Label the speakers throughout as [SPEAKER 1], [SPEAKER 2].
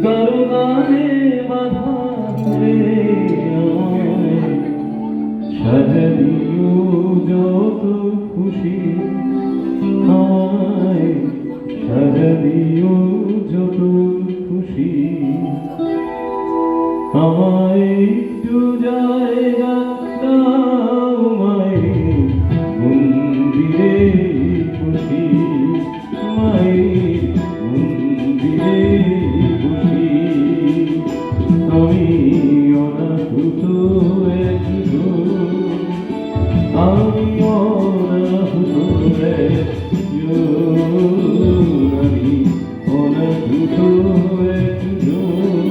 [SPEAKER 1] কারো গানে বাধা রে সাজানিও যত খুশি আমায় সাজানিও যত খুশি আমায় একটু জায়গা দাও মায়ের মন্দিরে খুশি মায়ের মন্দিরে খুশি আমি অনাহুত একজন আমি অনাহুত একজন আমি অনাহুত একজন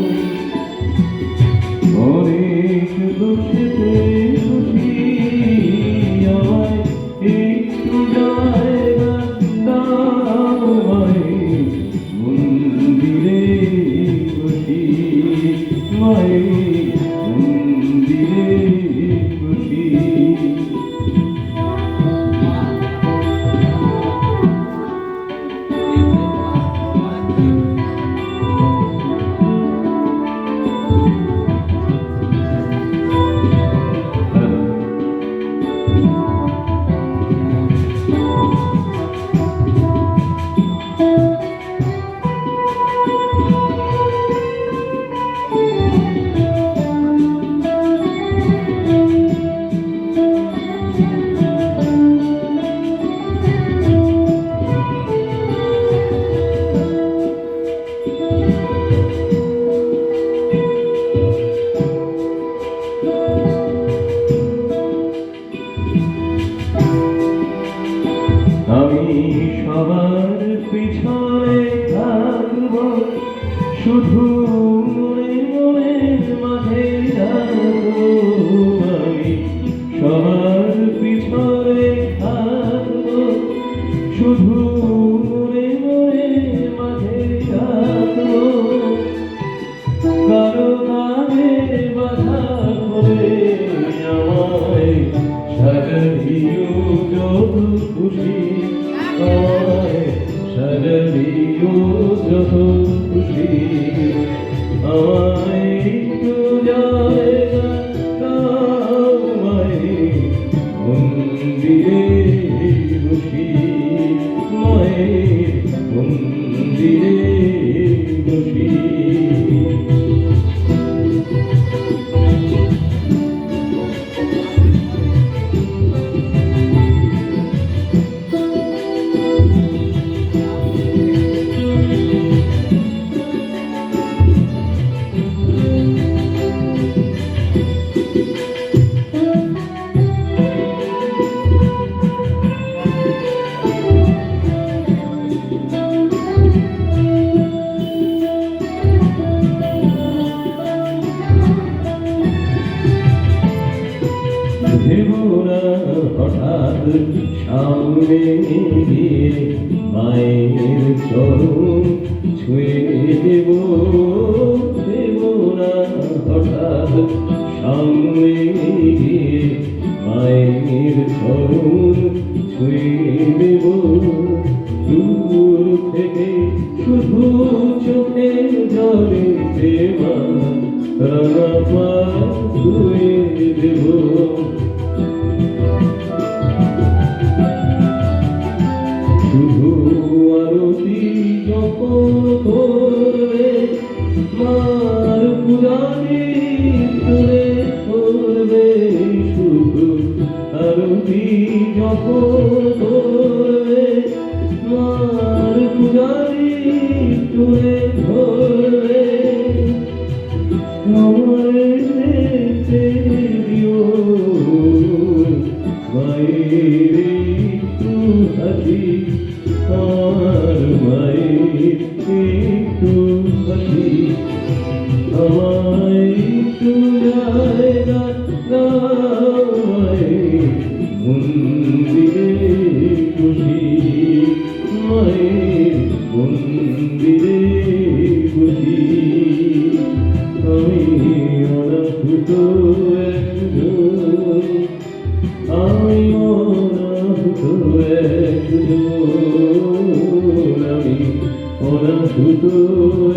[SPEAKER 1] অনেক দোষেতে খুশি আমায় একটু জায়গা দাও মায়ের মন্দিরে খুশি মায়ের মন্দিরে খুশি আমি সবার পিছনে থাকব শুধু মনে মনে মাঝে থাকব আমি সবার পিছনে থাকব শুধু মনে মনে মাঝে থাকব কারো গানে বাধা করে আমায় সাজানিও যত খুশি আমায় সাজানিও যত খুশি আমায় একটু জায়গা দাও মায়ের মন্দিরে খুশি মায়ের মন্দিরে খুশি দেবরা হঠাৎ সামনে গিয়ে মায়ের চরণ ছুঁয়ে দেব দেবরা হঠাৎ সামনে গিয়ে মায়ের চরণ ছুঁয়ে দেব দূর থেকে শুধু চোখের জলে দেবা রাঙা পা ধুয়ে দেব শুধু আরতি যখন করবে মার পূজারি তুলে করবে শুধু আরতি যখন করবে মার পূজারি তুলে ধরবে দেখতে দিও মায়ের একটু হাসি আমার মায়ের একটু হাসি আমায় একটু জায়গা দাও মায়ের মন্দিরে খুশি মায়ের মন্দিরে খুশি আমি অনাহুত একজন আমি অনাহুত একজন আমি অনাহুত পুতুল